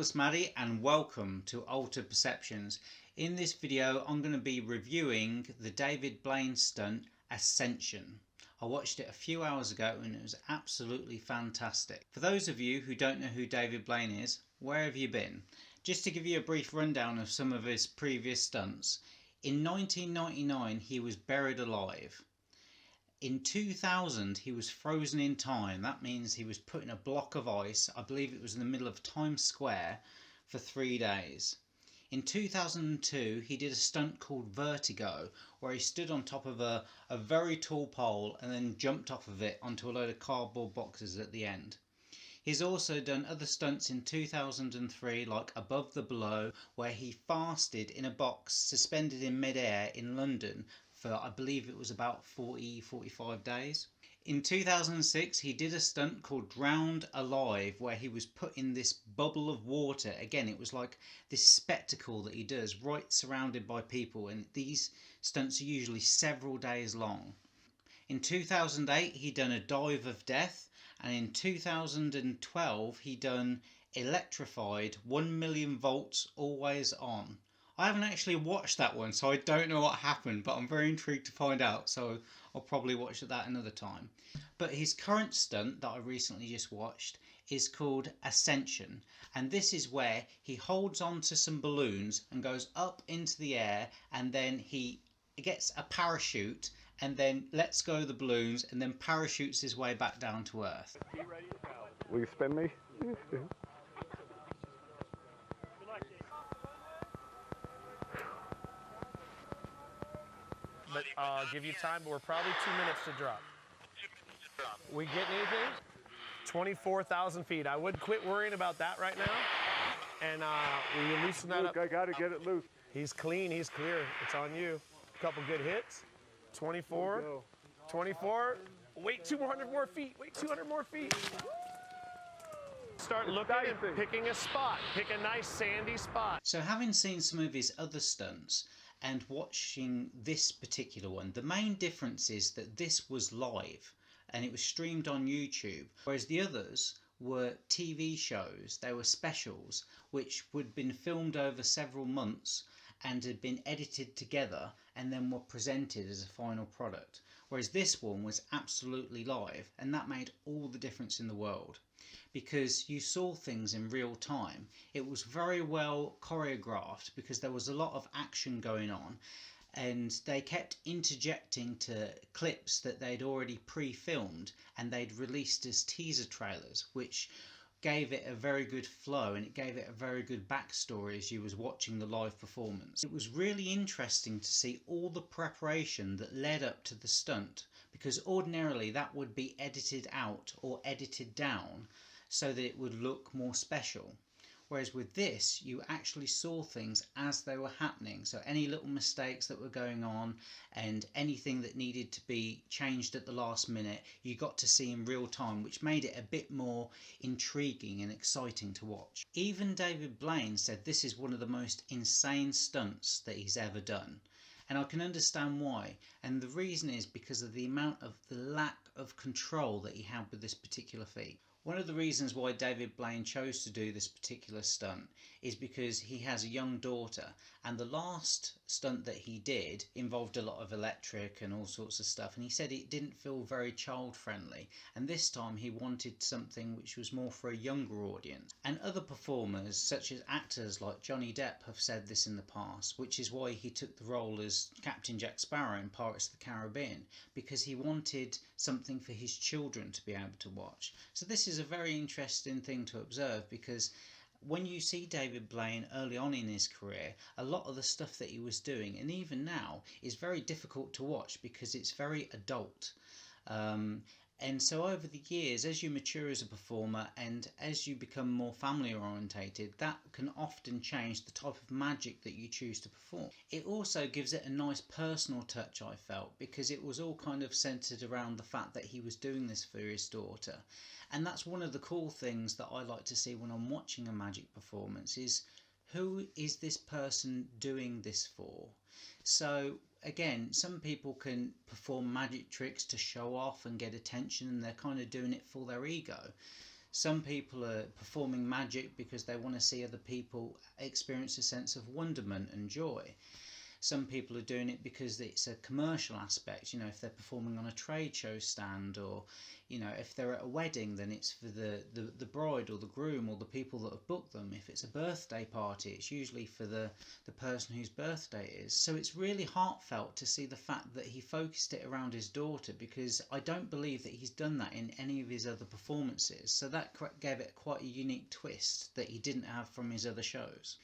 Marvellous Maddie, and welcome to Altered Perceptions. In this video I'm going to be reviewing the David Blaine stunt Ascension. I watched it a few hours ago and it was absolutely fantastic. For those of you who don't know who David Blaine is, where have you been? Just to give you a brief rundown of some of his previous stunts. In 1999 he was buried alive. In 2000 he was frozen in time. That means he was put in a block of ice, I believe it was in the middle of Times Square, for 3 days. In 2002 he did a stunt called Vertigo, where he stood on top of a very tall pole and then jumped off of it onto a load of cardboard boxes at the end. He's also done other stunts in 2003 like Above the Below, where he fasted in a box suspended in mid-air in London for I believe it was about 45 days. In 2006 he did a stunt called Drowned Alive, where he was put in this bubble of water. Again, it was like this spectacle that he does, right surrounded by people, and these stunts are usually several days long. In 2008 he done a Dive of Death, and in 2012 he done Electrified 1 million volts always on. I haven't actually watched that one, so I don't know what happened, but I'm very intrigued to find out, so I'll probably watch that another time. But his current stunt that I recently just watched is called Ascension, and this is where he holds on to some balloons and goes up into the air, and then he gets a parachute and then lets go of the balloons and then parachutes his way back down to earth. Will you spin me? But I'll give you time, but we're probably 2 minutes to drop. We getting anything? 24,000 feet. I wouldn't quit worrying about that right now. And will you loosen that up? I got to get it loose. He's clean, he's clear. It's on you. A couple good hits. 24. 24. Wait 200 more feet. Wait 200 more feet. Start looking and picking a spot. Pick a nice sandy spot. So having seen some of his other stunts and watching this particular one, the main difference is that this was live and it was streamed on YouTube, whereas the others were TV shows. They were specials which would have been filmed over several months and had been edited together and then were presented as a final product, whereas this one was absolutely live, and that made all the difference in the world because you saw things in real time. It was very well choreographed because there was a lot of action going on, and they kept interjecting to clips that they'd already pre-filmed and they'd released as teaser trailers, which gave it a very good flow and it gave it a very good backstory as you was watching the live performance. It was really interesting to see all the preparation that led up to the stunt, because ordinarily that would be edited out or edited down so that it would look more special. Whereas with this, you actually saw things as they were happening. So any little mistakes that were going on and anything that needed to be changed at the last minute, you got to see in real time, which made it a bit more intriguing and exciting to watch. Even David Blaine said this is one of the most insane stunts that he's ever done. And I can understand why. And the reason is because of the lack of control that he had with this particular feat. One of the reasons why David Blaine chose to do this particular stunt is because he has a young daughter, and the last stunt that he did involved a lot of electric and all sorts of stuff, and he said it didn't feel very child friendly, and this time he wanted something which was more for a younger audience. And other performers such as actors like Johnny Depp have said this in the past, which is why he took the role as Captain Jack Sparrow in Pirates of the Caribbean, because he wanted something for his children to be able to watch. So this is a very interesting thing to observe, because when you see David Blaine early on in his career, a lot of the stuff that he was doing, and even now, is very difficult to watch because it's very adult. And so over the years, as you mature as a performer and as you become more family orientated, that can often change the type of magic that you choose to perform. It also gives it a nice personal touch, I felt, because it was all kind of centered around the fact that he was doing this for his daughter. And that's one of the cool things that I like to see when I'm watching a magic performance, is who is this person doing this for? So again, some people can perform magic tricks to show off and get attention, and they're kind of doing it for their ego. Some people are performing magic because they want to see other people experience a sense of wonderment and joy. Some people are doing it because it's a commercial aspect, you know, if they're performing on a trade show stand, or, you know, if they're at a wedding, then it's for the bride or the groom or the people that have booked them. If it's a birthday party, it's usually for the person whose birthday it is. So it's really heartfelt to see the fact that he focused it around his daughter, because I don't believe that he's done that in any of his other performances. So that gave it quite a unique twist that he didn't have from his other shows.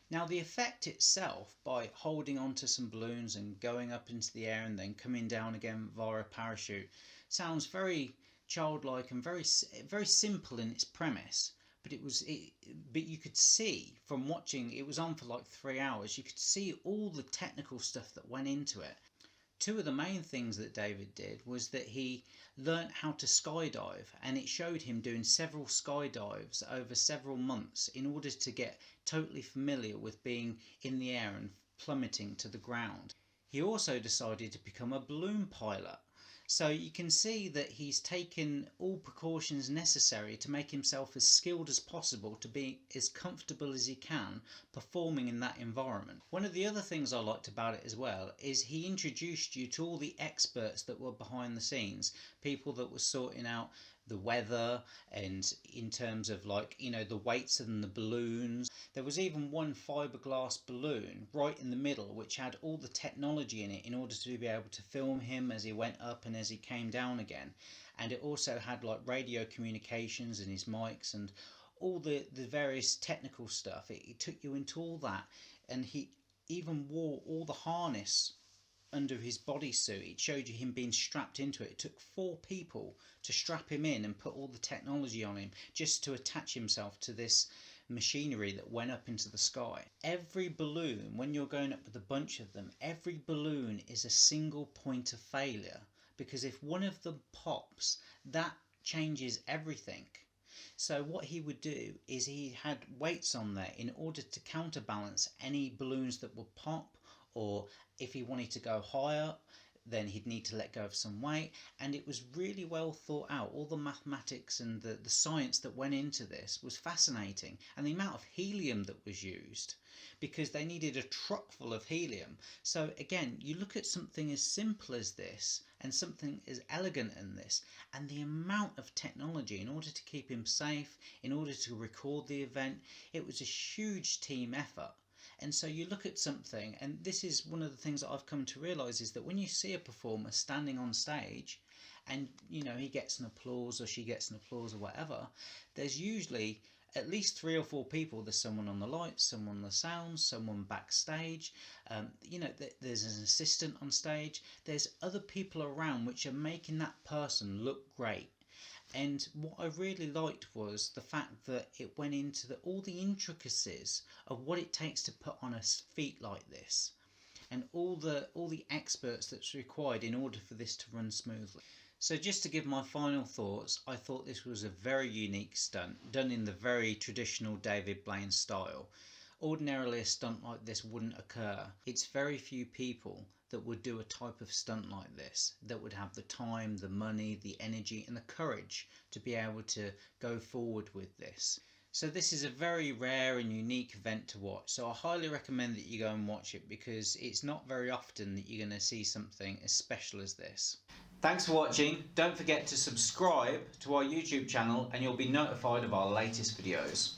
Now, the effect itself, by holding onto some balloons and going up into the air and then coming down again via a parachute, sounds very childlike and very simple in its premise. But but you could see from watching, it was on for like 3 hours, you could see all the technical stuff that went into it. Two of the main things that David did was that he learnt how to skydive, and it showed him doing several skydives over several months in order to get totally familiar with being in the air and plummeting to the ground. He also decided to become a balloon pilot. So you can see that he's taken all precautions necessary to make himself as skilled as possible to be as comfortable as he can performing in that environment. One of the other things I liked about it as well is he introduced you to all the experts that were behind the scenes, people that were sorting out the weather, and in terms of, like, you know, the weights and the balloons. There was even one fiberglass balloon right in the middle which had all the technology in it in order to be able to film him as he went up and as he came down again. And it also had like radio communications and his mics and all the various technical stuff. It took you into all that, and he even wore all the harness under his bodysuit. It showed you him being strapped into it. It took 4 people to strap him in and put all the technology on him just to attach himself to this machinery that went up into the sky. Every balloon, when you're going up with a bunch of them, every balloon is a single point of failure, because if one of them pops, that changes everything. So what he would do is he had weights on there in order to counterbalance any balloons that would pop, or if he wanted to go higher, then he'd need to let go of some weight. And it was really well thought out. All the mathematics and the science that went into this was fascinating, and the amount of helium that was used, because they needed a truck full of helium. So again, you look at something as simple as this and something as elegant as this, and the amount of technology in order to keep him safe, in order to record the event, it was a huge team effort. And so you look at something, and this is one of the things that I've come to realise, is that when you see a performer standing on stage and, you know, he gets an applause or she gets an applause or whatever, there's usually at least 3 or 4 people. There's someone on the lights, someone on the sound, someone backstage, you know, there's an assistant on stage, there's other people around which are making that person look great. And what I really liked was the fact that it went into all the intricacies of what it takes to put on a feat like this, and all the experts that's required in order for this to run smoothly. So just to give my final thoughts, I thought this was a very unique stunt, done in the very traditional David Blaine style. Ordinarily a stunt like this wouldn't occur. It's very few people that would do a type of stunt like this, that would have the time, the money, the energy and the courage to be able to go forward with this. So this is a very rare and unique event to watch, so I highly recommend that you go and watch it, because it's not very often that you're going to see something as special as this. Thanks for watching. Don't forget to subscribe to our YouTube channel and you'll be notified of our latest videos.